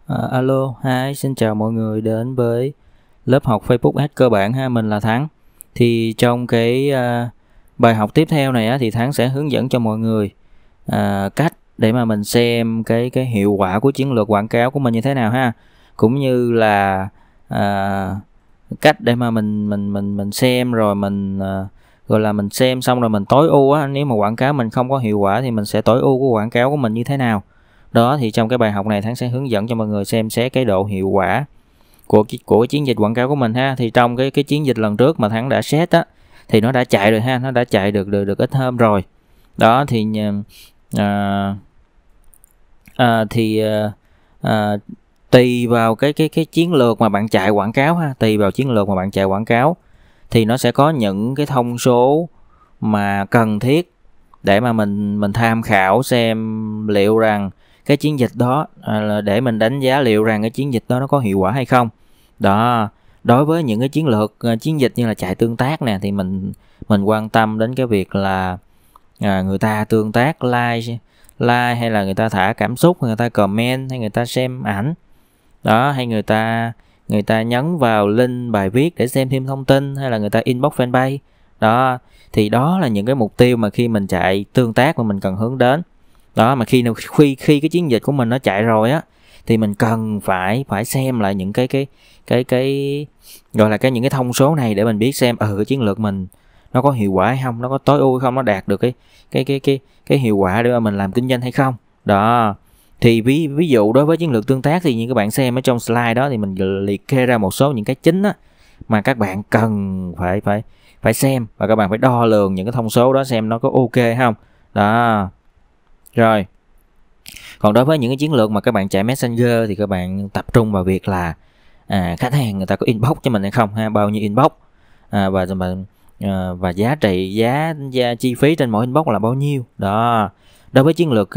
Alo, hi, xin chào mọi người đến với lớp học Facebook Ads cơ bản ha, mình là Thắng. Thì trong cái bài học tiếp theo này á, thì Thắng sẽ hướng dẫn cho mọi người cách để mà mình xem cái hiệu quả của chiến lược quảng cáo của mình như thế nào ha, cũng như là cách để mà mình xem rồi mình gọi là mình xem xong rồi mình tối ưu á, nếu mà quảng cáo mình không có hiệu quả thì mình sẽ tối ưu của quảng cáo của mình như thế nào. Đó thì trong cái bài học này Thắng sẽ hướng dẫn cho mọi người xem xét cái độ hiệu quả của cái chiến dịch quảng cáo của mình ha. Thì trong cái chiến dịch lần trước mà Thắng đã set á thì nó đã chạy rồi ha, nó đã chạy được ít hôm rồi. Đó thì tùy vào cái chiến lược mà bạn chạy quảng cáo ha, tùy vào chiến lược mà bạn chạy quảng cáo thì nó sẽ có những cái thông số mà cần thiết để mà mình tham khảo xem liệu rằng cái chiến dịch đó là để mình đánh giá liệu rằng cái chiến dịch đó nó có hiệu quả hay không. Đó, đối với những cái chiến lược chiến dịch như là chạy tương tác nè thì mình quan tâm đến cái việc là người ta tương tác like hay là người ta thả cảm xúc, người ta comment hay người ta xem ảnh đó, hay người ta nhấn vào link bài viết để xem thêm thông tin, hay là người ta inbox fanpage đó. Thì đó là những cái mục tiêu mà khi mình chạy tương tác mà mình cần hướng đến đó. Mà khi cái chiến dịch của mình nó chạy rồi á thì mình cần phải xem lại những cái gọi là những cái thông số này để mình biết xem cái chiến lược mình nó có hiệu quả hay không, nó có tối ưu hay không, nó đạt được cái hiệu quả để mà mình làm kinh doanh hay không. Đó thì ví dụ đối với chiến lược tương tác thì như các bạn xem ở trong slide đó thì mình liệt kê ra một số những cái chính á mà các bạn cần phải xem, và các bạn phải đo lường những cái thông số đó xem nó có ok không. Đó rồi, còn đối với những cái chiến lược mà các bạn chạy Messenger thì các bạn tập trung vào việc là khách hàng người ta có inbox cho mình hay không ha, bao nhiêu inbox và giá trị giá chi phí trên mỗi inbox là bao nhiêu. Đó, đối với chiến lược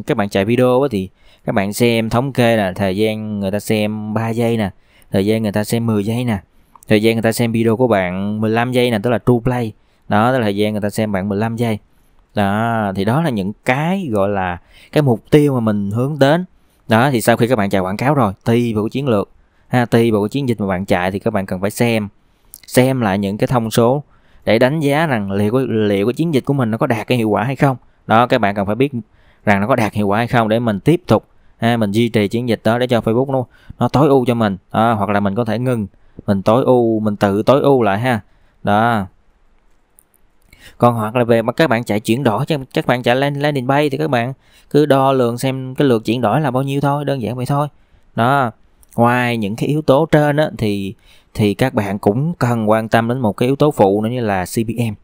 các bạn chạy video thì các bạn xem thống kê là thời gian người ta xem 3 giây nè, thời gian người ta xem 10 giây nè, thời gian người ta xem video của bạn 15 giây nè, tức là true play đó, tức là thời gian người ta xem bạn 15 giây. Đó thì đó là những cái gọi là cái mục tiêu mà mình hướng đến. Đó thì sau khi các bạn chạy quảng cáo rồi, tùy vào cái chiến lược ha, tùy vào cái chiến dịch mà bạn chạy thì các bạn cần phải xem lại những cái thông số để đánh giá rằng liệu cái chiến dịch của mình nó có đạt cái hiệu quả hay không. Đó, các bạn cần phải biết rằng nó có đạt hiệu quả hay không để mình tiếp tục mình duy trì chiến dịch đó để cho Facebook nó tối ưu cho mình. Đó, hoặc là mình có thể ngừng, mình tự tối ưu lại ha. Đó, còn hoặc là về mà các bạn chạy chuyển đổi, các bạn chạy lên landing page thì các bạn cứ đo lường xem cái lượt chuyển đổi là bao nhiêu thôi, đơn giản vậy thôi. Đó, ngoài những cái yếu tố trên á thì các bạn cũng cần quan tâm đến một cái yếu tố phụ nữa như là CPM.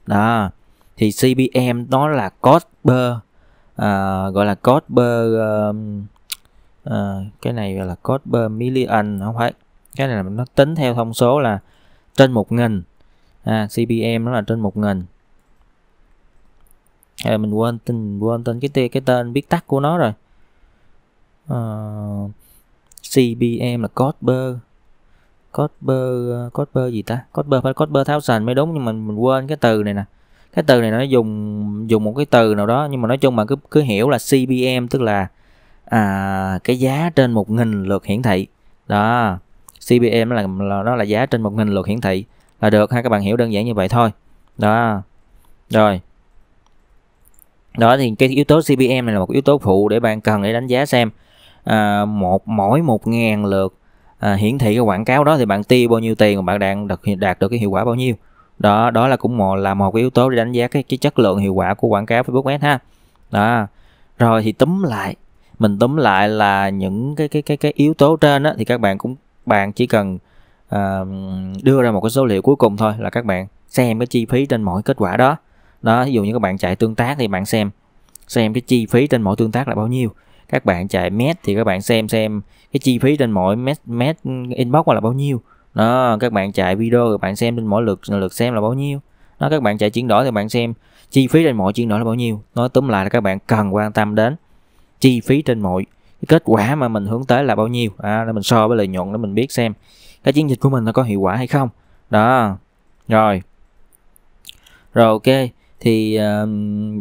Đó thì CPM nó là cost per gọi là cost per cái này gọi là cost per million, không phải, cái này là nó tính theo thông số là trên 1.000. CPM nó là trên 1.000. Mình quên tên cái tên viết tắt của nó rồi. CPM là cost per gì ta? Cost per thousand mới đúng, nhưng mà mình quên cái từ này nè. Cái từ này nó dùng một cái từ nào đó, nhưng mà nói chung mà cứ hiểu là CPM tức là cái giá trên 1.000 lượt hiển thị. Đó, CPM nó là giá trên 1.000 lượt hiển thị là được ha, các bạn hiểu đơn giản như vậy thôi. Đó. Rồi. Đó thì cái yếu tố CPM này là một yếu tố phụ để bạn cần để đánh giá xem mỗi 1.000 lượt hiển thị cái quảng cáo đó thì bạn tiêu bao nhiêu tiền mà bạn đạt được cái hiệu quả bao nhiêu. Đó là cũng là một cái yếu tố để đánh giá cái chất lượng hiệu quả của quảng cáo Facebook Ads ha. Đó. Rồi thì mình túm lại là những cái yếu tố trên đó, thì bạn chỉ cần đưa ra một cái số liệu cuối cùng thôi, là các bạn xem cái chi phí trên mỗi kết quả đó. Đó, ví dụ như các bạn chạy tương tác thì bạn xem cái chi phí trên mỗi tương tác là bao nhiêu. Các bạn chạy met thì các bạn xem cái chi phí trên mỗi met inbox là bao nhiêu. Đó, các bạn chạy video thì bạn xem trên mỗi lượt xem là bao nhiêu. Đó, các bạn chạy chuyển đổi thì bạn xem chi phí trên mỗi chuyển đổi là bao nhiêu. Nói túm lại là các bạn cần quan tâm đến chi phí trên mọi kết quả mà mình hướng tới là bao nhiêu để mình so với lợi nhuận để mình biết xem cái chiến dịch của mình nó có hiệu quả hay không. Đó rồi ok, Thì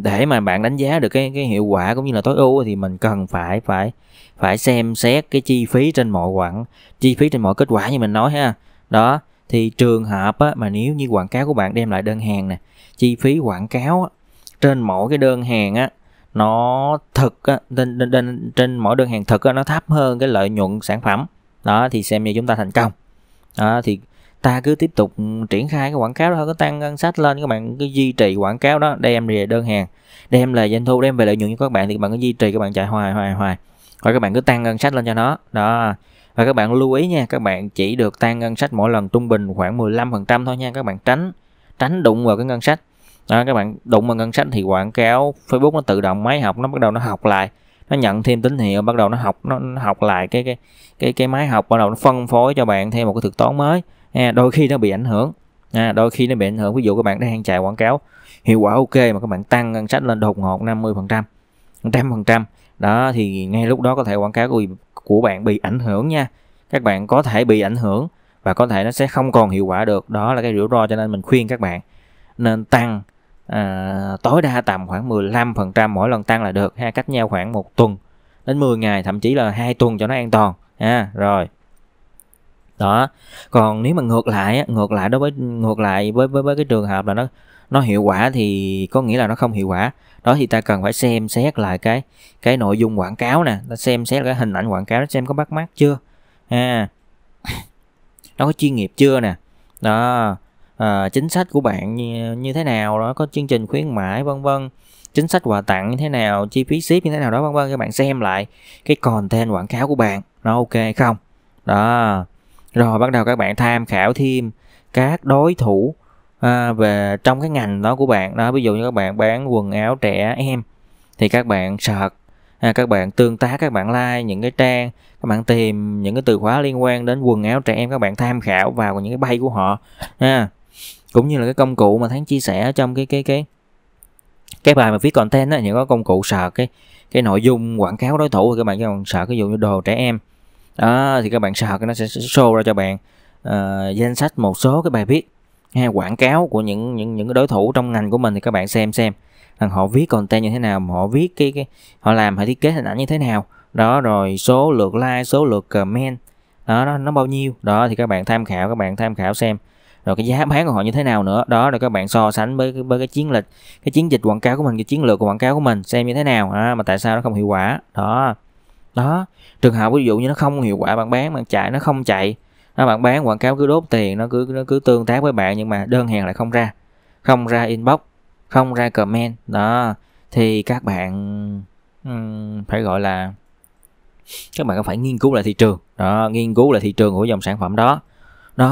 để mà bạn đánh giá được cái hiệu quả cũng như là tối ưu thì mình cần phải xem xét cái chi phí trên mọi kết quả như mình nói ha. Đó, thì trường hợp á, mà nếu như quảng cáo của bạn đem lại đơn hàng nè, chi phí quảng cáo á, trên mỗi cái đơn hàng á, nó thực á, trên mỗi đơn hàng thực á, nó thấp hơn cái lợi nhuận sản phẩm đó, thì xem như chúng ta thành công. Đó, thì ta cứ tiếp tục triển khai cái quảng cáo đó, có tăng ngân sách lên, các bạn cứ duy trì quảng cáo đó, đem về đơn hàng, đem lại doanh thu, đem về lợi nhuận cho các bạn, thì các bạn cứ duy trì, các bạn chạy hoài rồi các bạn cứ tăng ngân sách lên cho nó đó. Và các bạn lưu ý nha, các bạn chỉ được tăng ngân sách mỗi lần trung bình khoảng 15% thôi nha, các bạn tránh đụng vào cái ngân sách đó. Các bạn đụng vào ngân sách thì quảng cáo Facebook nó tự động máy học, nó bắt đầu nó học lại, nó nhận thêm tín hiệu, bắt đầu nó học lại cái máy học, bắt đầu nó phân phối cho bạn theo một cái thuật toán mới. Đôi khi nó bị ảnh hưởng, ví dụ các bạn đang chạy quảng cáo hiệu quả ok mà các bạn tăng ngân sách lên đột ngột 50%, 100% đó, thì ngay lúc đó có thể quảng cáo của bạn bị ảnh hưởng nha. Các bạn có thể bị ảnh hưởng và có thể nó sẽ không còn hiệu quả được, đó là cái rủi ro. Cho nên mình khuyên các bạn nên tăng tối đa tầm khoảng 15% mỗi lần tăng là được ha, cách nhau khoảng 1 tuần đến 10 ngày, thậm chí là 2 tuần cho nó an toàn ha. Rồi đó, còn nếu mà ngược lại với cái trường hợp là nó hiệu quả thì có nghĩa là nó không hiệu quả đó, thì ta cần phải xem xét lại cái nội dung quảng cáo nè, ta xem xét cái hình ảnh quảng cáo, xem có bắt mắt chưa nó có chuyên nghiệp chưa nè đó, chính sách của bạn như thế nào đó, có chương trình khuyến mãi vân vân, chính sách quà tặng như thế nào, chi phí ship như thế nào đó vân vân. Các bạn xem lại cái content quảng cáo của bạn nó ok hay không đó. Rồi bắt đầu các bạn tham khảo thêm các đối thủ về trong cái ngành đó của bạn đó. Ví dụ như các bạn bán quần áo trẻ em thì các bạn search, các bạn tương tác, các bạn like những cái trang, các bạn tìm những cái từ khóa liên quan đến quần áo trẻ em, các bạn tham khảo vào những cái bay của họ cũng như là cái công cụ mà Thắng chia sẻ trong cái bài mà viết content á, những có công cụ search cái nội dung quảng cáo đối thủ, thì các bạn search ví dụ như đồ trẻ em đó, thì các bạn search nó sẽ show ra cho bạn danh sách một số cái bài viết quảng cáo của những cái đối thủ trong ngành của mình, thì các bạn xem rằng họ viết content như thế nào, họ viết họ thiết kế hình ảnh như thế nào đó, rồi số lượt like, số lượt comment đó nó bao nhiêu đó, thì các bạn tham khảo xem rồi cái giá bán của họ như thế nào nữa đó, rồi các bạn so sánh với cái chiến dịch quảng cáo của mình, cái chiến lược của quảng cáo của mình xem như thế nào mà tại sao nó không hiệu quả đó. Trường hợp ví dụ như nó không hiệu quả, bạn bán bạn chạy nó không chạy đó, bạn bán quảng cáo cứ đốt tiền, nó cứ tương tác với bạn nhưng mà đơn hàng lại không ra inbox, không ra comment đó, thì các bạn phải gọi là các bạn phải nghiên cứu lại thị trường đó, nghiên cứu lại thị trường của dòng sản phẩm đó.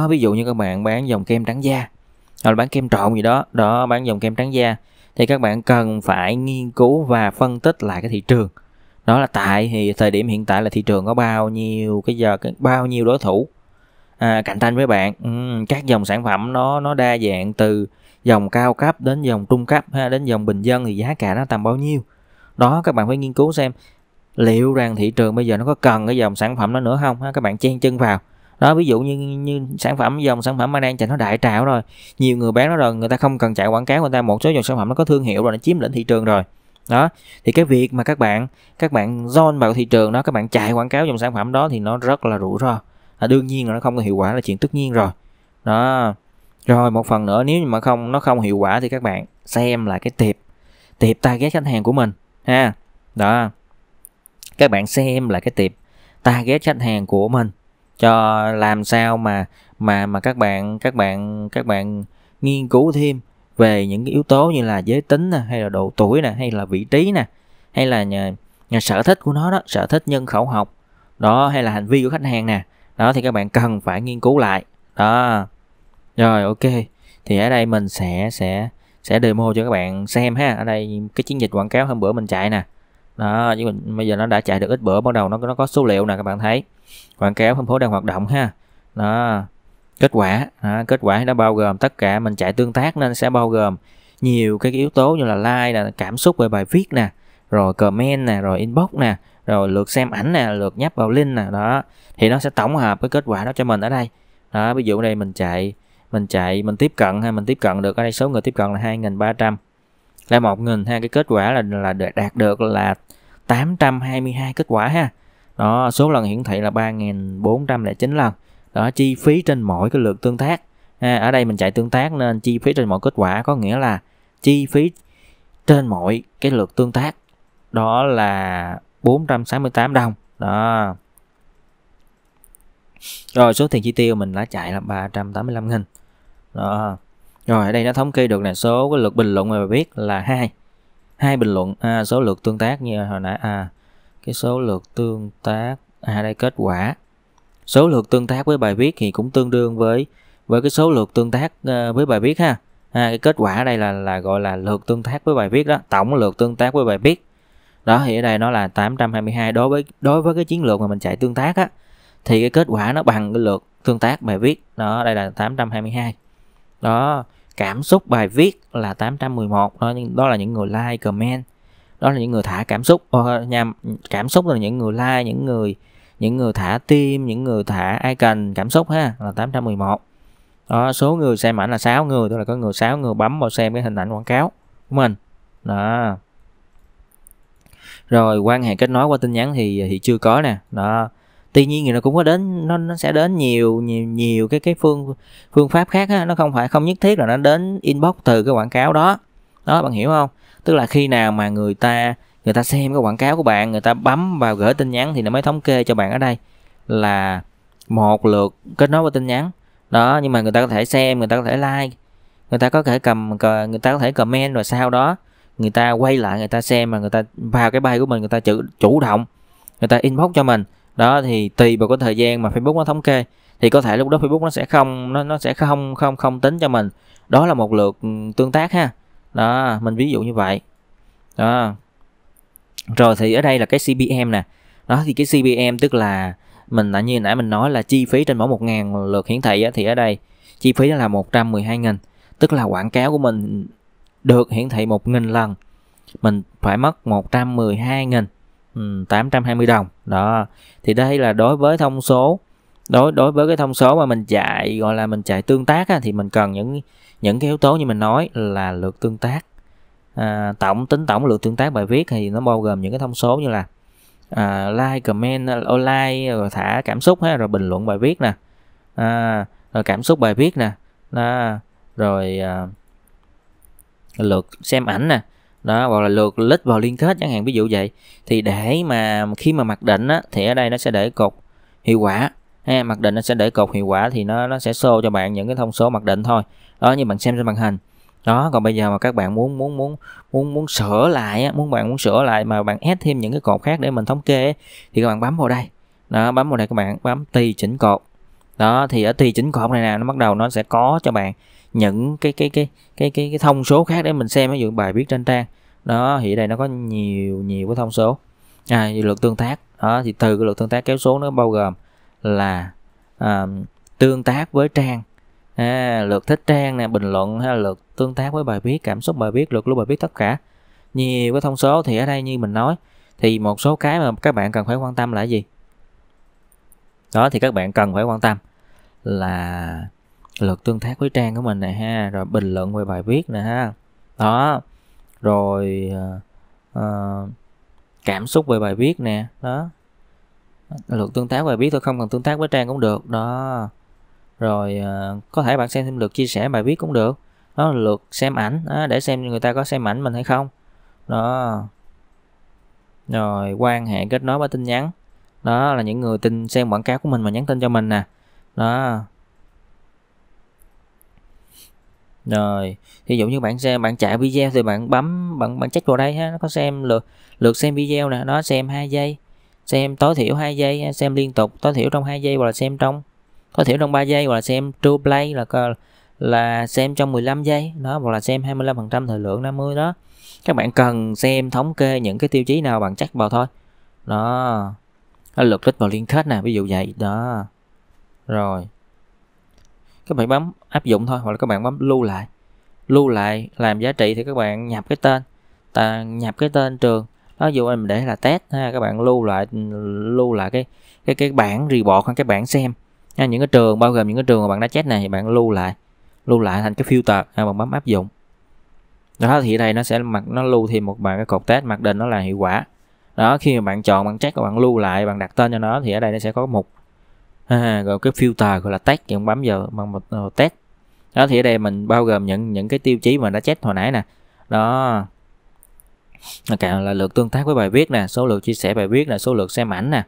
Ví dụ như các bạn bán dòng kem trắng da hoặc là bán kem trộn gì đó bán dòng kem trắng da, thì các bạn cần phải nghiên cứu và phân tích lại cái thị trường đó, là thời điểm hiện tại là thị trường có bao nhiêu bao nhiêu đối thủ cạnh tranh với bạn. Các dòng sản phẩm nó đa dạng, từ dòng cao cấp đến dòng trung cấp đến dòng bình dân, thì giá cả nó tầm bao nhiêu đó. Các bạn phải nghiên cứu xem liệu rằng thị trường bây giờ nó có cần cái dòng sản phẩm đó nữa không các bạn chen chân vào đó. Ví dụ như dòng sản phẩm mà đang chạy nó đại trào rồi, nhiều người bán nó rồi, người ta không cần chạy quảng cáo, người ta một số dòng sản phẩm nó có thương hiệu rồi, nó chiếm lĩnh thị trường rồi đó, thì cái việc mà các bạn join vào thị trường đó, các bạn chạy quảng cáo dòng sản phẩm đó thì nó rất là rủi ro, đương nhiên là nó không có hiệu quả là chuyện tất nhiên rồi đó. Rồi một phần nữa, nếu mà nó không hiệu quả thì các bạn xem lại cái tiệp target khách hàng của mình ha đó. Các bạn xem lại cái tiệp target khách hàng của mình, cho làm sao mà các bạn nghiên cứu thêm về những cái yếu tố như là giới tính nè, hay là độ tuổi nè, hay là vị trí nè, hay là nhà sở thích của nó đó, sở thích nhân khẩu học đó, hay là hành vi của khách hàng nè đó, thì các bạn cần phải nghiên cứu lại đó. Rồi ok, thì ở đây mình sẽ demo cho các bạn xem ha. Ở đây cái chiến dịch quảng cáo hôm bữa mình chạy nè đó, chứ mình bây giờ nó đã chạy được ít bữa, bắt đầu nó có số liệu nè, các bạn thấy quảng cáo phân phối đang hoạt động ha đó. Kết quả nó bao gồm tất cả, mình chạy tương tác nên sẽ bao gồm nhiều cái yếu tố như là like nè, cảm xúc về bài viết nè, rồi comment nè, rồi inbox nè, rồi lượt xem ảnh nè, lượt nhấp vào link nè đó, thì nó sẽ tổng hợp cái kết quả đó cho mình ở đây đó. Ví dụ ở đây mình tiếp cận được ở đây số người tiếp cận là 2.300 là 1.000 ha. Cái kết quả là đạt được là 822 kết quả ha. Đó, số lần hiển thị là 3.409 lần. Đó, chi phí trên mỗi cái lượt tương tác. Ở đây mình chạy tương tác nên chi phí trên mỗi kết quả, có nghĩa là chi phí trên mỗi cái lượt tương tác đó là 468 đồng. Đó. Rồi số tiền chi tiêu mình đã chạy là 385.000. Đó. Rồi ở đây nó thống kê được là số cái lượt bình luận mà viết là hai bình luận. Số lượt tương tác như hồi nãy cái số lượt tương tác đây kết quả. Số lượt tương tác với bài viết thì cũng tương đương với cái số lượt tương tác với bài viết ha. Cái kết quả ở đây là gọi là lượt tương tác với bài viết đó, tổng lượt tương tác với bài viết. Đó thì ở đây nó là 822. Đối với cái chiến lược mà mình chạy tương tác á thì cái kết quả nó bằng cái lượt tương tác bài viết. Đó, đây là 822. Đó, cảm xúc bài viết là 811. Đó là những người like, comment. Đó là những người thả cảm xúc. Cảm xúc là những người like, những người thả tim, những người thả icon cảm xúc ha, là 811. Đó, số người xem ảnh là 6 người, tức là có 6 người bấm vào xem cái hình ảnh quảng cáo của mình. Đó. Rồi quan hệ kết nối qua tin nhắn thì chưa có nè. Đó. Tuy nhiên thì nó cũng có đến, nó sẽ đến nhiều cái phương pháp khác á, nó không nhất thiết là nó đến inbox từ cái quảng cáo đó. Đó, bạn hiểu không? Tức là khi nào mà người ta xem cái quảng cáo của bạn, người ta bấm vào gửi tin nhắn thì nó mới thống kê cho bạn ở đây là một lượt kết nối qua tin nhắn. Đó, nhưng mà người ta có thể xem, người ta có thể like, người ta có thể comment, rồi sau đó người ta quay lại, người ta xem mà người ta vào cái bài của mình, người ta chủ động người ta inbox cho mình. Đó thì tùy vào cái thời gian mà Facebook nó thống kê thì có thể lúc đó Facebook nó sẽ không tính cho mình đó là một lượt tương tác ha. Đó, mình ví dụ như vậy. Đó. Rồi thì ở đây là cái CPM nè. Đó thì cái CPM tức là mình như nãy mình nói là chi phí trên mỗi 1.000 lượt hiển thị á, thì ở đây chi phí đó là 112.000. Tức là quảng cáo của mình được hiển thị 1.000 lần, mình phải mất 112.820 đồng. Đó. Thì đây là đối với thông số, đối với cái thông số mà mình chạy, gọi là mình chạy tương tác á, thì mình cần những cái yếu tố như mình nói là lượt tương tác. Tổng lượt tương tác bài viết thì nó bao gồm những cái thông số như là like, comment, like, rồi thả cảm xúc ha, rồi bình luận bài viết nè, rồi cảm xúc bài viết nè, rồi lượt xem ảnh nè, đó, hoặc là lượt click vào liên kết chẳng hạn, ví dụ vậy. Thì để mà khi mà mặc định á, thì ở đây nó sẽ để cột hiệu quả ha, mặc định nó sẽ để cột hiệu quả thì nó sẽ show cho bạn những cái thông số mặc định thôi. Đó, như bạn xem trên màn hình. Đó, còn bây giờ mà các bạn muốn sửa lại á, muốn sửa lại mà bạn add thêm những cái cột khác để mình thống kê ấy, thì các bạn bấm vào đây. Đó, bấm vào đây các bạn bấm tùy chỉnh cột. Đó, thì ở tùy chỉnh cột này nè, nó bắt đầu nó sẽ có cho bạn những cái thông số khác để mình xem, ví dụ bài viết trên trang. Đó, thì ở đây nó có nhiều cái thông số. Lượt tương tác. Đó, thì từ cái lượt tương tác kéo xuống nó bao gồm là tương tác với trang, lượt thích trang nè, bình luận hay lượt tương tác với bài viết, cảm xúc bài viết, lượt lưu bài viết, tất cả nhiều cái thông số. Thì ở đây như mình nói thì một số cái mà các bạn cần phải quan tâm là gì? Đó, thì các bạn cần phải quan tâm là lượt tương tác với trang của mình này ha, rồi bình luận về bài viết nè ha. Đó, rồi cảm xúc về bài viết nè. Đó, lượt tương tác bài viết thôi, không cần tương tác với trang cũng được. Đó, rồi có thể bạn xem thêm lượt chia sẻ bài viết cũng được. Đó, lượt xem ảnh đó, để xem người ta có xem ảnh mình hay không. Đó, rồi quan hệ kết nối với tin nhắn. Đó là những người xem quảng cáo của mình mà nhắn tin cho mình nè. Đó, rồi ví dụ như bạn chạy video thì bạn bấm bạn check vào đây ha, nó có xem lượt xem video nè. Đó, xem 2 giây, xem tối thiểu 2 giây, xem liên tục tối thiểu trong 2 giây, hoặc là xem trong tối thiểu trong 3 giây, hoặc là xem true play là xem trong 15 giây. Đó, hoặc là xem 25% thời lượng 50. Đó, các bạn cần xem thống kê những cái tiêu chí nào bạn check vào thôi. Đó, lượt click vào liên kết nè, ví dụ vậy. Đó, rồi các bạn bấm áp dụng thôi, hoặc là các bạn bấm lưu lại làm giá trị. Thì các bạn nhập cái tên trường. Đó, dụ mình để là test ha, các bạn lưu lại cái bảng report hoặc các bạn xem ha, những cái trường bao gồm những cái trường mà bạn đã check này thì bạn lưu lại thành cái filter ha, bạn bấm áp dụng. Đó thì ở đây nó sẽ nó lưu thêm một cái cột test mặc định nó là hiệu quả. Đó, khi mà bạn chọn, bạn check, bạn lưu lại, bạn đặt tên cho nó thì ở đây nó sẽ có một rồi cái filter gọi là test, bạn bấm vào bằng một test. Đó thì ở đây mình bao gồm những cái tiêu chí mà đã check hồi nãy nè. Đó, là lượt tương tác với bài viết nè, số lượt chia sẻ bài viết nè, số lượt xem ảnh nè,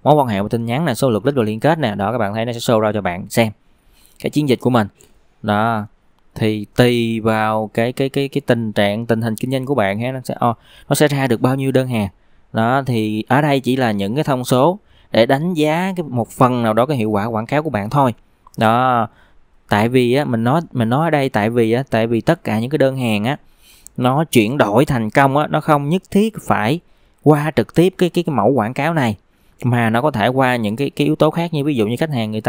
mối quan hệ và tin nhắn nè, số lượt click và liên kết nè. Đó, các bạn thấy nó sẽ show ra cho bạn xem cái chiến dịch của mình. Đó, thì tùy vào cái tình hình kinh doanh của bạn ha, nó sẽ ra được bao nhiêu đơn hàng. Đó thì ở đây chỉ là những cái thông số để đánh giá một phần nào đó cái hiệu quả quảng cáo của bạn thôi. Đó, tại vì á, mình nói ở đây tại vì tất cả những cái đơn hàng á, nó chuyển đổi thành công á, nó không nhất thiết phải qua trực tiếp cái mẫu quảng cáo này, mà nó có thể qua những cái yếu tố khác, như ví dụ như khách hàng người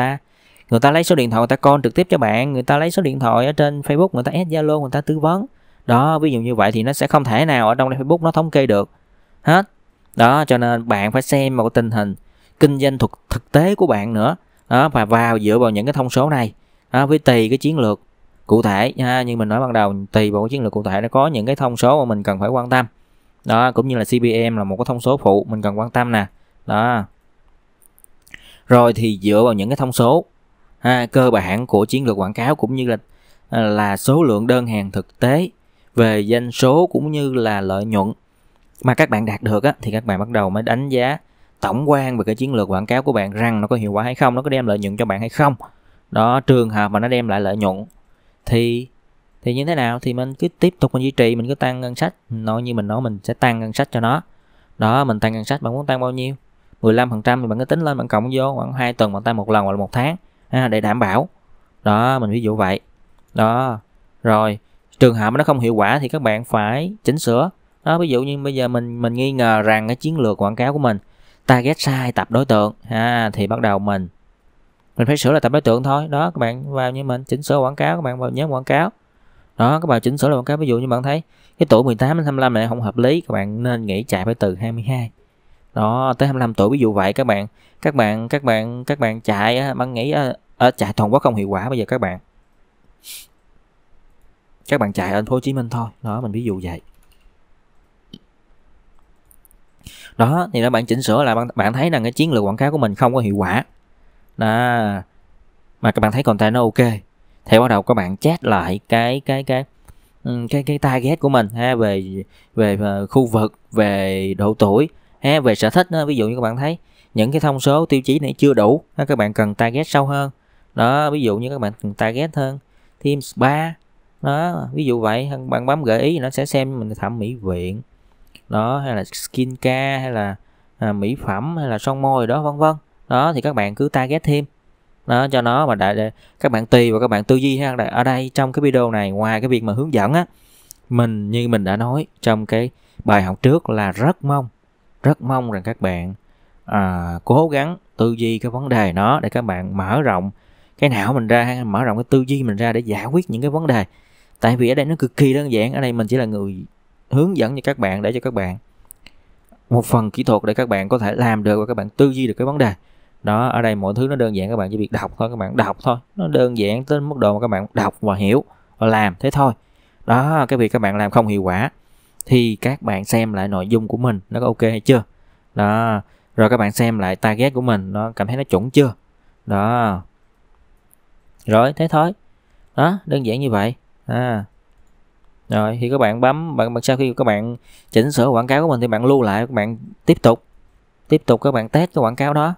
ta lấy số điện thoại, người ta call trực tiếp cho bạn, người ta lấy số điện thoại ở trên Facebook, người ta add Zalo, người ta tư vấn. Đó, ví dụ như vậy thì nó sẽ không thể nào ở trong Facebook nó thống kê được hết. Đó, cho nên bạn phải xem một tình hình kinh doanh thực tế của bạn nữa. Đó, và dựa vào những cái thông số này, đó, với tùy cái chiến lược cụ thể ha, như mình nói ban đầu, tùy vào cái chiến lược cụ thể nó có những cái thông số mà mình cần phải quan tâm. Đó, cũng như là CPM là một cái thông số phụ mình cần quan tâm nè. Đó, rồi thì dựa vào những cái thông số cơ bản của chiến lược quảng cáo, cũng như là số lượng đơn hàng thực tế, về doanh số cũng như là lợi nhuận mà các bạn đạt được á, thì các bạn bắt đầu mới đánh giá tổng quan về cái chiến lược quảng cáo của bạn, rằng nó có hiệu quả hay không, nó có đem lợi nhuận cho bạn hay không. Đó, trường hợp mà nó đem lại lợi nhuận thì như thế nào, thì mình cứ tiếp tục mình duy trì, mình cứ tăng ngân sách. Như mình nói, mình sẽ tăng ngân sách cho nó. Đó, mình tăng ngân sách, bạn muốn tăng bao nhiêu? 15% thì bạn cứ tính lên, bạn cộng vô khoảng 2 tuần bạn tăng một lần hoặc là 1 tháng để đảm bảo. Đó, mình ví dụ vậy. Đó, rồi trường hợp nó không hiệu quả thì các bạn phải chỉnh sửa. Đó, ví dụ như bây giờ mình nghi ngờ rằng cái chiến lược quảng cáo của mình target sai tập đối tượng thì bắt đầu mình phải sửa lại tập đối tượng thôi. Đó, các bạn vào như mình chỉnh sửa quảng cáo, các bạn vào nhóm quảng cáo. Đó, các bạn chỉnh sửa lại quảng cáo. Ví dụ như bạn thấy cái tuổi 18 đến 25 này không hợp lý, các bạn nên nghĩ chạy phải từ 22 đó tới 25 tuổi, ví dụ vậy. Các bạn chạy, bạn nghĩ ở chạy toàn quốc không hiệu quả, bây giờ các bạn chạy ở thành phố Hồ Chí Minh thôi. Đó, mình ví dụ vậy. Đó, thì đó, bạn chỉnh sửa là bạn thấy rằng cái chiến lược quảng cáo của mình không có hiệu quả. Đó, mà các bạn thấy content nó ok, thì bắt đầu các bạn chat lại cái target của mình về khu vực, về độ tuổi về sở thích đó. Ví dụ như các bạn thấy những cái thông số tiêu chí này chưa đủ, các bạn cần target sâu hơn. Đó, ví dụ như các bạn cần target hơn thêm spa. Đó, ví dụ vậy. Bạn bấm gợi ý nó sẽ xem mình thẩm mỹ viện đó, hay là skin care, hay là mỹ phẩm, hay là son môi đó, vân vân. Đó, thì các bạn cứ target thêm đó cho nó. Mà các bạn tùy vào các bạn tư duy ha. Ở đây trong cái video này, ngoài cái việc mà hướng dẫn á, như mình đã nói trong cái bài học trước, là rất mong rằng các bạn cố gắng tư duy cái vấn đề nó, để các bạn mở rộng cái não mình ra, mở rộng cái tư duy mình ra để giải quyết những cái vấn đề. Tại vì ở đây nó cực kỳ đơn giản. Ở đây mình chỉ là người hướng dẫn cho các bạn, để cho các bạn một phần kỹ thuật để các bạn có thể làm được và các bạn tư duy được cái vấn đề. Đó, ở đây mọi thứ nó đơn giản, các bạn chỉ việc đọc thôi, các bạn đọc thôi. Nó đơn giản tới mức độ mà các bạn đọc và hiểu và làm, thế thôi. Đó, cái việc các bạn làm không hiệu quả thì các bạn xem lại nội dung của mình nó có ok hay chưa. Đó, rồi các bạn xem lại target của mình, nó cảm thấy nó chuẩn chưa. Đó, rồi thế thôi. Đó, đơn giản như vậy. Rồi thì các bạn bấm, sau khi các bạn chỉnh sửa quảng cáo của mình thì bạn lưu lại, các bạn tiếp tục các bạn test cái quảng cáo đó.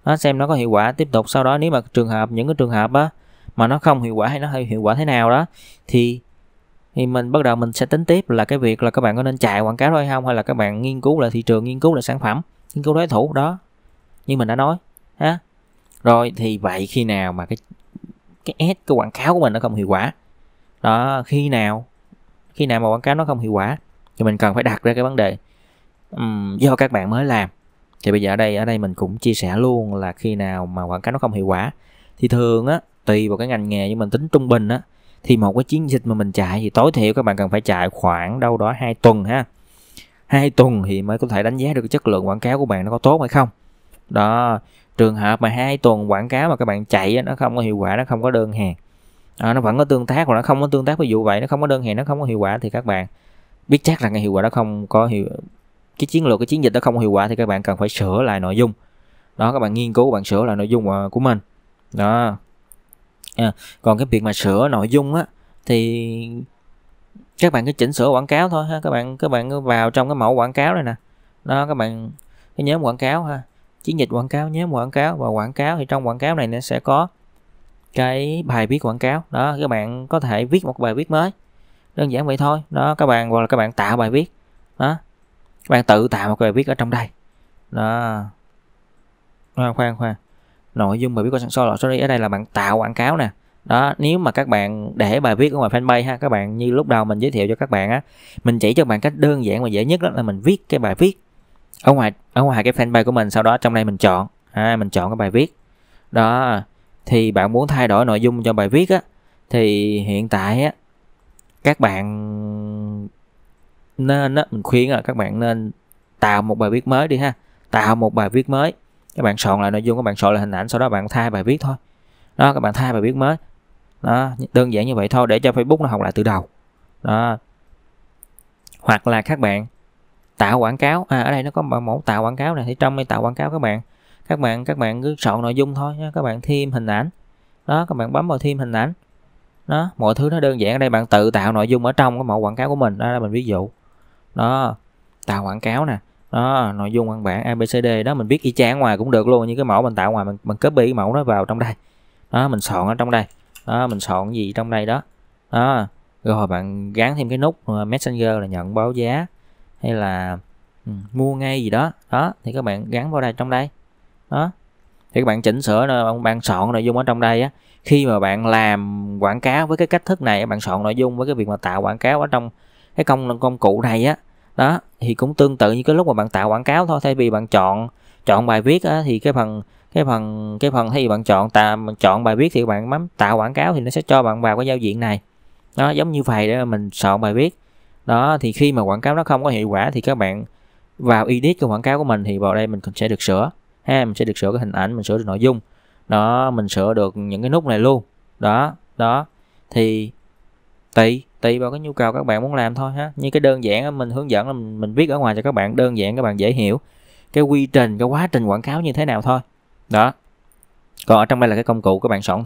Đó, xem nó có hiệu quả. Tiếp tục sau đó, nếu mà những cái trường hợp á mà nó không hiệu quả hay nó hơi hiệu quả thế nào đó, thì mình bắt đầu mình sẽ tính tiếp là cái việc là các bạn có nên chạy quảng cáo đó hay không, hay là các bạn nghiên cứu lại thị trường, nghiên cứu lại sản phẩm, nghiên cứu đối thủ đó, như mình đã nói ha. Rồi thì vậy, khi nào mà cái quảng cáo của mình nó không hiệu quả đó, khi nào mà quảng cáo nó không hiệu quả thì mình cần phải đặt ra cái vấn đề do các bạn mới làm. Thì bây giờ ở đây mình cũng chia sẻ luôn là khi nào mà quảng cáo nó không hiệu quả thì thường á, tùy vào cái ngành nghề, nhưng mình tính trung bình á, thì một cái chiến dịch mà mình chạy thì tối thiểu các bạn cần phải chạy khoảng đâu đó 2 tuần ha. 2 tuần thì mới có thể đánh giá được cái chất lượng quảng cáo của bạn nó có tốt hay không. Đó, trường hợp mà 2 tuần quảng cáo mà các bạn chạy nó không có hiệu quả, nó không có đơn hàng, nó vẫn có tương tác, hoặc nó không có tương tác, ví dụ vậy, nó không có đơn hàng, nó không có hiệu quả, thì các bạn biết chắc rằng cái hiệu quả đó không có cái chiến lược, cái chiến dịch đó không có hiệu quả, thì các bạn cần phải sửa lại nội dung đó. Các bạn nghiên cứu, bạn sửa lại nội dung của mình đó. Còn cái việc mà sửa nội dung á thì các bạn cứ chỉnh sửa quảng cáo thôi ha. Các bạn cứ vào trong cái mẫu quảng cáo này nè đó, các bạn cái nhóm quảng cáo ha, chiến dịch quảng cáo, nhóm quảng cáo và quảng cáo, thì trong quảng cáo này nó sẽ có cái bài viết quảng cáo đó. Các bạn có thể viết một bài viết mới, đơn giản vậy thôi đó các bạn, hoặc là các bạn tạo bài viết đó, các bạn tự tạo một bài viết ở trong đây đó. Khoan nội dung bài viết của sorry, ở đây là bạn tạo quảng cáo nè đó. Nếu mà các bạn để bài viết ở ngoài fanpage ha, các bạn như lúc đầu mình giới thiệu cho các bạn á, mình chỉ cho bạn cách đơn giản và dễ nhất đó là mình viết cái bài viết ở ngoài cái fanpage của mình, sau đó trong đây mình chọn mình chọn cái bài viết đó. Thì bạn muốn thay đổi nội dung cho bài viết á, thì hiện tại á các bạn nên á, mình khuyên là các bạn nên tạo một bài viết mới đi ha. Tạo một bài viết mới, các bạn soạn lại nội dung, các bạn soạn lại hình ảnh, sau đó bạn thay bài viết thôi đó. Các bạn thay bài viết mới đó, đơn giản như vậy thôi, để cho Facebook nó học lại từ đầu đó. Hoặc là các bạn tạo quảng cáo, ở đây nó có mẫu tạo quảng cáo này, thì trong đây tạo quảng cáo các bạn cứ soạn nội dung thôi nha. Các bạn thêm hình ảnh đó, các bạn bấm vào thêm hình ảnh đó, mọi thứ nó đơn giản. Ở đây bạn tự tạo nội dung ở trong cái mẫu quảng cáo của mình đó, là mình ví dụ đó, tạo quảng cáo nè đó, nội dung văn bản ABCD đó, mình viết y chang ngoài cũng được luôn, như cái mẫu mình tạo ngoài, mình copy cái mẫu đó vào trong đây đó, mình soạn ở trong đây đó, mình soạn gì trong đây đó đó. Rồi bạn gắn thêm cái nút Messenger là nhận báo giá hay là mua ngay gì đó đó, thì các bạn gắn vào đây trong đây đó. Thì các bạn chỉnh sửa, bạn soạn nội dung ở trong đây á. Khi mà bạn làm quảng cáo với cái cách thức này, bạn soạn nội dung với cái việc mà tạo quảng cáo ở trong cái công cụ này á đó, thì cũng tương tự như cái lúc mà bạn tạo quảng cáo thôi. Thay vì bạn chọn bài viết á, thì cái phần thay vì bạn chọn bài viết thì bạn bấm tạo quảng cáo, thì nó sẽ cho bạn vào cái giao diện này đó, giống như vậy để mình soạn bài viết đó. Thì khi mà quảng cáo nó không có hiệu quả thì các bạn vào edit cái quảng cáo của mình, thì vào đây mình sẽ được sửa ha, mình sẽ được sửa cái hình ảnh, mình sửa được nội dung đó, mình sửa được những cái nút này luôn đó. Thì tùy vào cái nhu cầu các bạn muốn làm thôi ha. Như cái đơn giản mình hướng dẫn là mình viết ở ngoài cho các bạn, đơn giản các bạn dễ hiểu cái quy trình, cái quá trình quảng cáo như thế nào thôi đó. Còn ở trong đây là cái công cụ các bạn soạn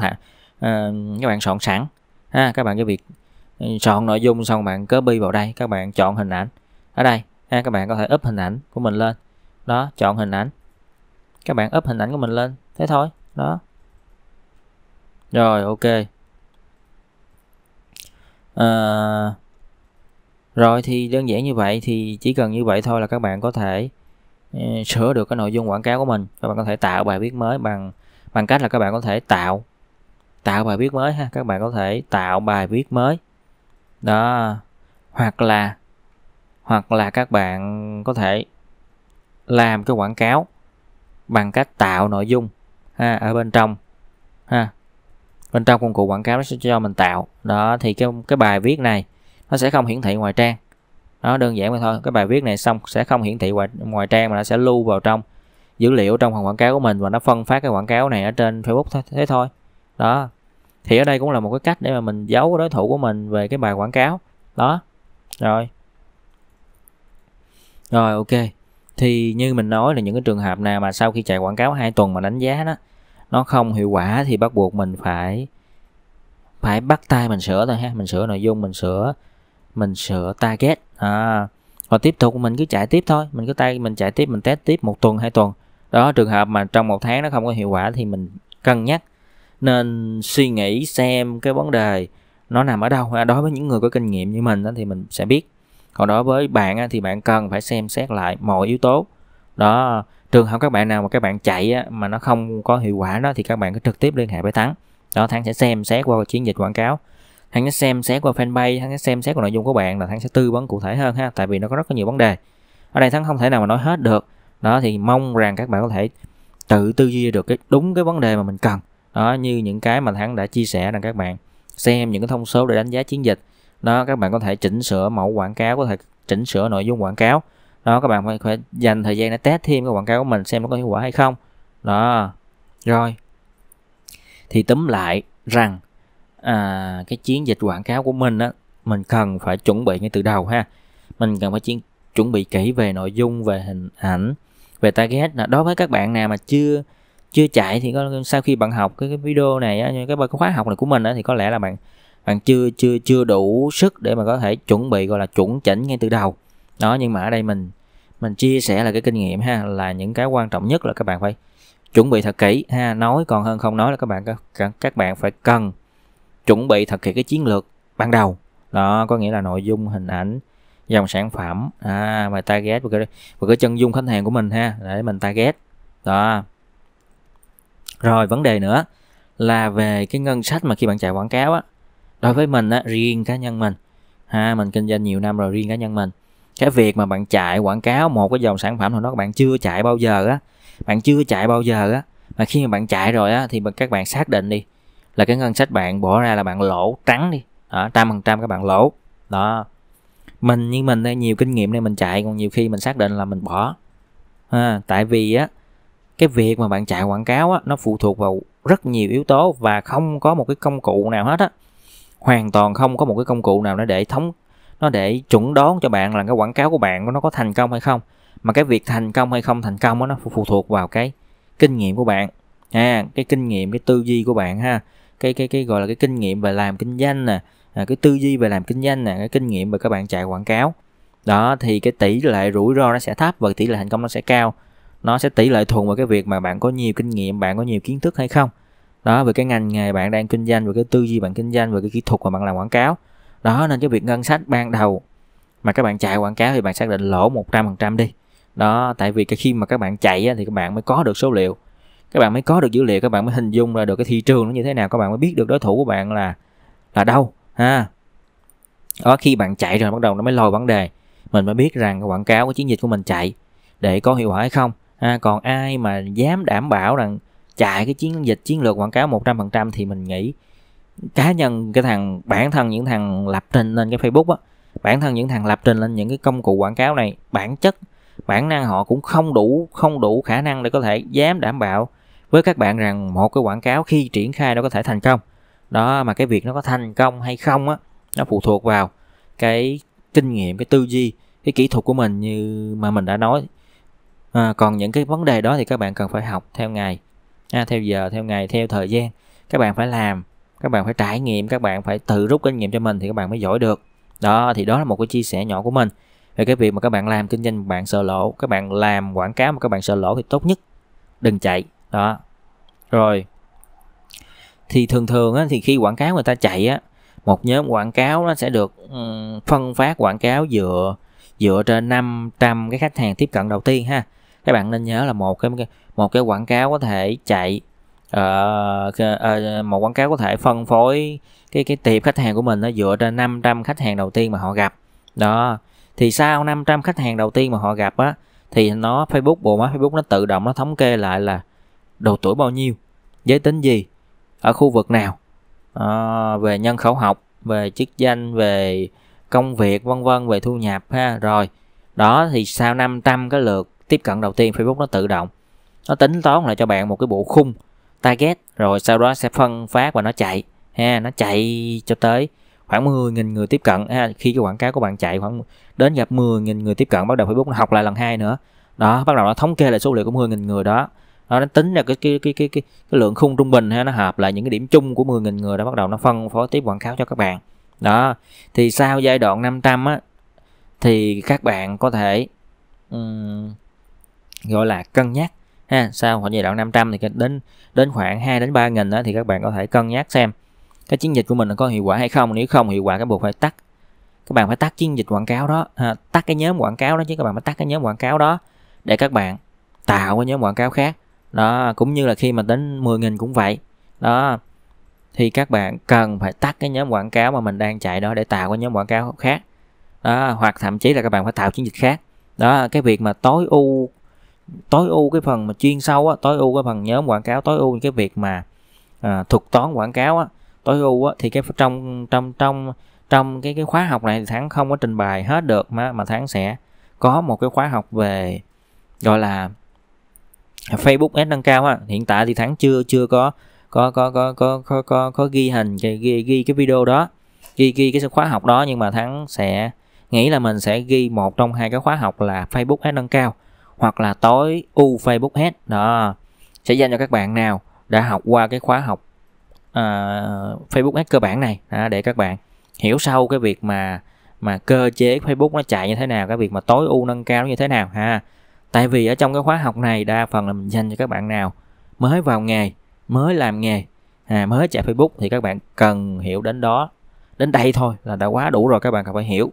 các bạn soạn sẵn ha. Các bạn cái việc soạn nội dung xong bạn copy vào đây, các bạn chọn hình ảnh ở đây ha. Các bạn có thể up hình ảnh của mình lên đó, chọn hình ảnh, các bạn up hình ảnh của mình lên, thế thôi đó. Rồi ok. Rồi thì đơn giản như vậy, thì chỉ cần như vậy thôi là các bạn có thể sửa được cái nội dung quảng cáo của mình. Các bạn có thể tạo bài viết mới bằng cách là các bạn có thể tạo bài viết mới ha. Các bạn có thể tạo bài viết mới đó, hoặc là các bạn có thể làm cái quảng cáo bằng cách tạo nội dung ha, ở bên trong ha. Bên trong công cụ quảng cáo nó sẽ cho mình tạo đó. Thì cái bài viết này nó sẽ không hiển thị ngoài trang đó, đơn giản vậy thôi. Cái bài viết này xong sẽ không hiển thị ngoài trang, mà nó sẽ lưu vào trong dữ liệu trong phần quảng cáo của mình, và nó phân phát cái quảng cáo này ở trên Facebook thế thôi đó. Thì ở đây cũng là một cái cách để mà mình giấu đối thủ của mình về cái bài quảng cáo đó. Rồi ok. Thì như mình nói là những cái trường hợp nào mà sau khi chạy quảng cáo 2 tuần mà đánh giá đó nó không hiệu quả, thì bắt buộc mình phải bắt tay mình sửa thôi ha. Mình sửa nội dung, mình sửa target và tiếp tục mình cứ chạy tiếp thôi. Mình chạy tiếp, mình test tiếp 1 tuần 2 tuần đó. Trường hợp mà trong 1 tháng nó không có hiệu quả thì mình cân nhắc nên suy nghĩ xem cái vấn đề nó nằm ở đâu. Đối với những người có kinh nghiệm như mình thì mình sẽ biết, còn đối với bạn thì bạn cần phải xem xét lại mọi yếu tố đó. Trường hợp các bạn nào mà các bạn chạy mà nó không có hiệu quả đó, thì các bạn cứ trực tiếp liên hệ với Thắng đó. Thắng sẽ xem xét qua chiến dịch quảng cáo, Thắng sẽ xem xét qua fanpage, Thắng sẽ xem xét qua nội dung của bạn, là Thắng sẽ tư vấn cụ thể hơn ha. Tại vì nó có rất là nhiều vấn đề ở đây, Thắng không thể nào mà nói hết được đó. Thì mong rằng các bạn có thể tự tư duy được đúng cái vấn đề mà mình cần đó. Như những cái mà Thắng đã chia sẻ, rằng các bạn xem những cái thông số để đánh giá chiến dịch đó. Các bạn có thể chỉnh sửa mẫu quảng cáo, có thể chỉnh sửa nội dung quảng cáo đó. Các bạn phải dành thời gian để test thêm cái quảng cáo của mình xem nó có hiệu quả hay không đó. Rồi thì túm lại rằng cái chiến dịch quảng cáo của mình á, mình cần phải chuẩn bị ngay từ đầu ha. Mình cần phải chuẩn bị kỹ về nội dung, về hình ảnh, về target. Đối với các bạn nào mà chưa chạy thì sau khi bạn học cái video này á, cái khóa học này của mình á, thì có lẽ là bạn chưa đủ sức để mà có thể chuẩn bị gọi là chuẩn chỉnh ngay từ đầu đó. Nhưng mà ở đây mình chia sẻ là cái kinh nghiệm ha, là những cái quan trọng nhất là các bạn phải chuẩn bị thật kỹ ha. Nói còn hơn không nói, là các bạn phải cần chuẩn bị thật kỹ cái chiến lược ban đầu đó, có nghĩa là nội dung, hình ảnh, dòng sản phẩm, và target và cái chân dung khách hàng của mình ha, để mình target đó. Rồi vấn đề nữa là về cái ngân sách mà khi bạn chạy quảng cáo á. Đối với mình á, riêng cá nhân mình mình kinh doanh nhiều năm rồi, riêng cá nhân mình, cái việc mà bạn chạy quảng cáo một cái dòng sản phẩm nào đó bạn chưa chạy bao giờ á, mà khi mà bạn chạy rồi á, thì các bạn xác định đi là cái ngân sách bạn bỏ ra là bạn lỗ trắng đi đó, 100% các bạn lỗ đó. Mình đây nhiều kinh nghiệm nên mình chạy, còn nhiều khi mình xác định là mình bỏ tại vì á, cái việc mà bạn chạy quảng cáo á, nó phụ thuộc vào rất nhiều yếu tố và không có một cái công cụ nào hết á, hoàn toàn không có một cái công cụ nào để chuẩn đoán cho bạn là cái quảng cáo của bạn nó có thành công hay không. Mà cái việc thành công hay không thành công á, nó phụ thuộc vào cái kinh nghiệm của bạn cái kinh nghiệm, cái tư duy của bạn ha, cái gọi là cái kinh nghiệm về làm kinh doanh nè, cái tư duy về làm kinh doanh nè, cái kinh nghiệm về các bạn chạy quảng cáo đó, thì cái tỷ lệ rủi ro nó sẽ thấp và tỷ lệ thành công nó sẽ cao. Nó sẽ tỷ lệ thuận vào cái việc mà bạn có nhiều kinh nghiệm, bạn có nhiều kiến thức hay không đó, về cái ngành nghề bạn đang kinh doanh, về cái tư duy bạn kinh doanh, về cái kỹ thuật mà bạn làm quảng cáo đó. Nên cái việc ngân sách ban đầu mà các bạn chạy quảng cáo thì bạn xác định lỗ 100% đi đó. Tại vì khi mà các bạn chạy á, thì các bạn mới có được số liệu, các bạn mới có được dữ liệu, các bạn mới hình dung ra được cái thị trường nó như thế nào, các bạn mới biết được đối thủ của bạn là đâu ha. Đó, khi bạn chạy rồi bắt đầu nó mới lôi vấn đề, mình mới biết rằng cái quảng cáo, cái chiến dịch của mình chạy để có hiệu quả hay không còn ai mà dám đảm bảo rằng chạy cái chiến lược quảng cáo 100% thì mình nghĩ cá nhân bản thân những thằng lập trình lên cái Facebook á, bản thân những thằng lập trình lên những cái công cụ quảng cáo này, bản năng họ cũng không đủ khả năng để có thể dám đảm bảo với các bạn rằng một cái quảng cáo khi triển khai nó có thể thành công đó. Mà cái việc nó có thành công hay không á, nó phụ thuộc vào cái kinh nghiệm, cái tư duy, cái kỹ thuật của mình như mà mình đã nói. Còn những cái vấn đề đó thì các bạn cần phải học theo ngày, theo giờ, theo ngày, theo thời gian. Các bạn phải làm, các bạn phải trải nghiệm, các bạn phải tự rút kinh nghiệm cho mình thì các bạn mới giỏi được đó. Thì đó là một cái chia sẻ nhỏ của mình về cái việc mà các bạn làm kinh doanh bạn sợ lỗ, các bạn làm quảng cáo mà các bạn sợ lỗ thì tốt nhất đừng chạy đó. Rồi thì thường á, thì khi quảng cáo người ta chạy á, một nhóm quảng cáo nó sẽ được phân phát quảng cáo dựa trên 500 cái khách hàng tiếp cận đầu tiên ha. Các bạn nên nhớ là một cái quảng cáo có thể chạy một quảng cáo có thể phân phối cái tiệp khách hàng của mình nó dựa trên 500 khách hàng đầu tiên mà họ gặp đó. Thì sau 500 khách hàng đầu tiên mà họ gặp á, thì bộ máy Facebook nó tự động nó thống kê lại là độ tuổi bao nhiêu, giới tính gì, ở khu vực nào, về nhân khẩu học, về chức danh, về công việc vân vân, về thu nhập ha. Rồi đó, thì sau 500 cái lượt tiếp cận đầu tiên, Facebook nó tự động nó tính toán lại cho bạn một cái bộ khung target, rồi sau đó sẽ phân phát và nó chạy nó chạy cho tới khoảng 10.000 người tiếp cận Khi cái quảng cáo của bạn chạy khoảng đến gặp 10.000 người tiếp cận, bắt đầu Facebook nó học lại lần 2 nữa đó, bắt đầu nó thống kê lại số liệu của 10.000 người đó. Nó tính ra cái lượng khung trung bình nó hợp lại những cái điểm chung của 10.000 người đó, bắt đầu nó phân phối tiếp quảng cáo cho các bạn đó. Thì sau giai đoạn 500 á, thì các bạn có thể gọi là cân nhắc sau khoảng giai đoạn 500 thì đến khoảng 2 đến 3 nghìn đó, thì các bạn có thể cân nhắc xem cái chiến dịch của mình có hiệu quả hay không. Nếu không hiệu quả, các buộc phải tắt, các bạn phải tắt chiến dịch quảng cáo đó tắt cái nhóm quảng cáo đó chứ. Các bạn phải tắt cái nhóm quảng cáo đó để các bạn tạo cái nhóm quảng cáo khác đó. Cũng như là khi mà đến 10.000 cũng vậy đó, thì các bạn cần phải tắt cái nhóm quảng cáo mà mình đang chạy đó để tạo cái nhóm quảng cáo khác đó. Hoặc thậm chí là các bạn phải tạo chiến dịch khác đó. Cái việc mà tối ưu cái phần mà chuyên sâu á, tối ưu cái phần nhóm quảng cáo, tối ưu cái việc mà thuật toán quảng cáo á, tối ưu á, thì cái trong cái khóa học này thì Thắng không có trình bày hết được, mà Thắng sẽ có một cái khóa học về gọi là Facebook Ads nâng cao á. Hiện tại thì Thắng chưa có có ghi hình, ghi cái video đó, ghi cái khóa học đó, nhưng mà Thắng sẽ nghĩ là mình sẽ ghi một trong hai cái khóa học là Facebook Ads nâng cao hoặc là tối ưu Facebook Ads đó, sẽ dành cho các bạn nào đã học qua cái khóa học Facebook Ads cơ bản này để các bạn hiểu sâu cái việc mà cơ chế Facebook nó chạy như thế nào, cái việc mà tối ưu nâng cao như thế nào ha. Tại vì ở trong cái khóa học này đa phần là mình dành cho các bạn nào mới vào nghề, mới làm nghề, mới chạy Facebook, thì các bạn cần hiểu đến đó, đến đây thôi là đã quá đủ rồi, các bạn cần phải hiểu.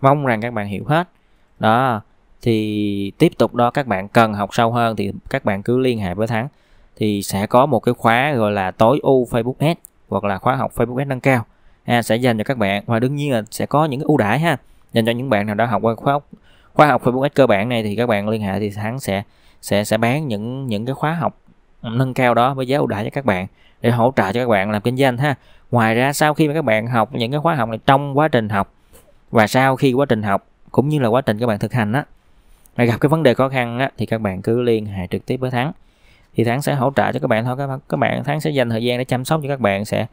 Mong rằng các bạn hiểu hết đó. Thì tiếp tục đó, các bạn cần học sâu hơn thì các bạn cứ liên hệ với Thắng, thì sẽ có một cái khóa gọi là tối ưu Facebook Ads hoặc là khóa học Facebook Ads nâng cao sẽ dành cho các bạn, và đương nhiên là sẽ có những cái ưu đãi ha, dành cho những bạn nào đã học qua khóa học Facebook Ads cơ bản này, thì các bạn liên hệ thì Thắng sẽ bán những cái khóa học nâng cao đó với giá ưu đãi cho các bạn để hỗ trợ cho các bạn làm kinh doanh ha. Ngoài ra sau khi mà các bạn học những cái khóa học này, trong quá trình học và sau khi quá trình học cũng như là quá trình các bạn thực hành mà gặp cái vấn đề khó khăn thì các bạn cứ liên hệ trực tiếp với Thắng, thì Thắng sẽ hỗ trợ cho các bạn thôi. Các bạn Thắng sẽ dành thời gian để chăm sóc cho các bạn, sẽ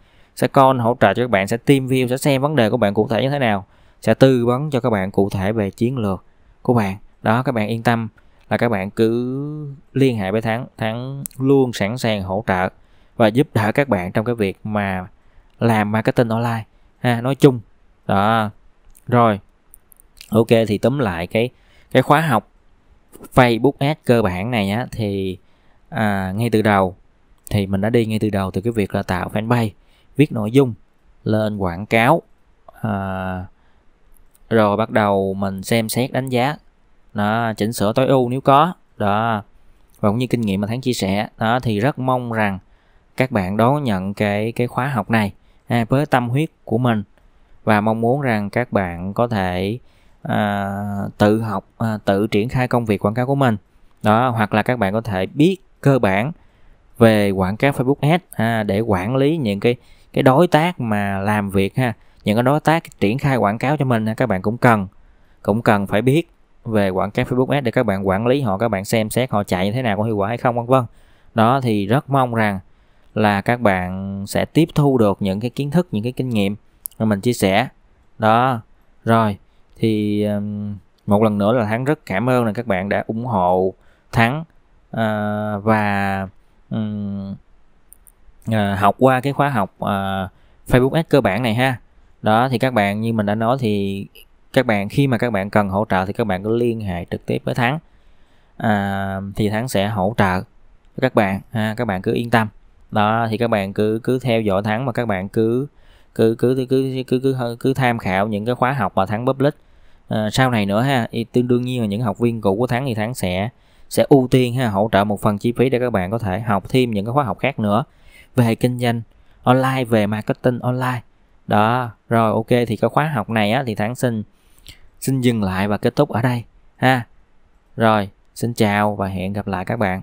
hỗ trợ cho các bạn, sẽ team view, sẽ xem vấn đề của bạn cụ thể như thế nào, sẽ tư vấn cho các bạn cụ thể về chiến lược của bạn đó. Các bạn yên tâm là các bạn cứ liên hệ với Thắng luôn sẵn sàng hỗ trợ và giúp đỡ các bạn trong cái việc mà làm marketing online nói chung đó. Rồi ok, thì túm lại cái khóa học Facebook Ads cơ bản này thì ngay từ đầu thì mình đã đi ngay từ đầu từ cái việc là tạo fanpage, viết nội dung, lên quảng cáo, rồi bắt đầu mình xem xét đánh giá đó, chỉnh sửa tối ưu nếu có đó, và cũng như kinh nghiệm mà Thắng chia sẻ đó, thì rất mong rằng các bạn đón nhận cái khóa học này với tâm huyết của mình, và mong muốn rằng các bạn có thể tự học, tự triển khai công việc quảng cáo của mình đó, hoặc là các bạn có thể biết cơ bản về quảng cáo Facebook Ads để quản lý những cái đối tác mà làm việc những cái đối tác triển khai quảng cáo cho mình. Các bạn cũng cần phải biết về quảng cáo Facebook Ads để các bạn quản lý họ, các bạn xem xét họ chạy như thế nào, có hiệu quả hay không, vân vân đó. Thì rất mong rằng là các bạn sẽ tiếp thu được những cái kiến thức, những cái kinh nghiệm mà mình chia sẻ đó. Rồi thì một lần nữa là Thắng rất cảm ơn là các bạn đã ủng hộ Thắng và học qua cái khóa học Facebook Ads cơ bản này ha. Đó thì các bạn, như mình đã nói thì các bạn khi mà các bạn cần hỗ trợ thì các bạn cứ liên hệ trực tiếp với Thắng, thì Thắng sẽ hỗ trợ các bạn các bạn cứ yên tâm đó. Thì các bạn cứ theo dõi Thắng, mà các bạn cứ tham khảo những cái khóa học mà Thắng public sau này nữa ha. Đương nhiên là những học viên cũ của Thắng thì Thắng sẽ ưu tiên hỗ trợ một phần chi phí để các bạn có thể học thêm những cái khóa học khác nữa về kinh doanh online, về marketing online đó. Rồi ok, thì cái khóa học này thì Thắng xin dừng lại và kết thúc ở đây ha. Rồi xin chào và hẹn gặp lại các bạn.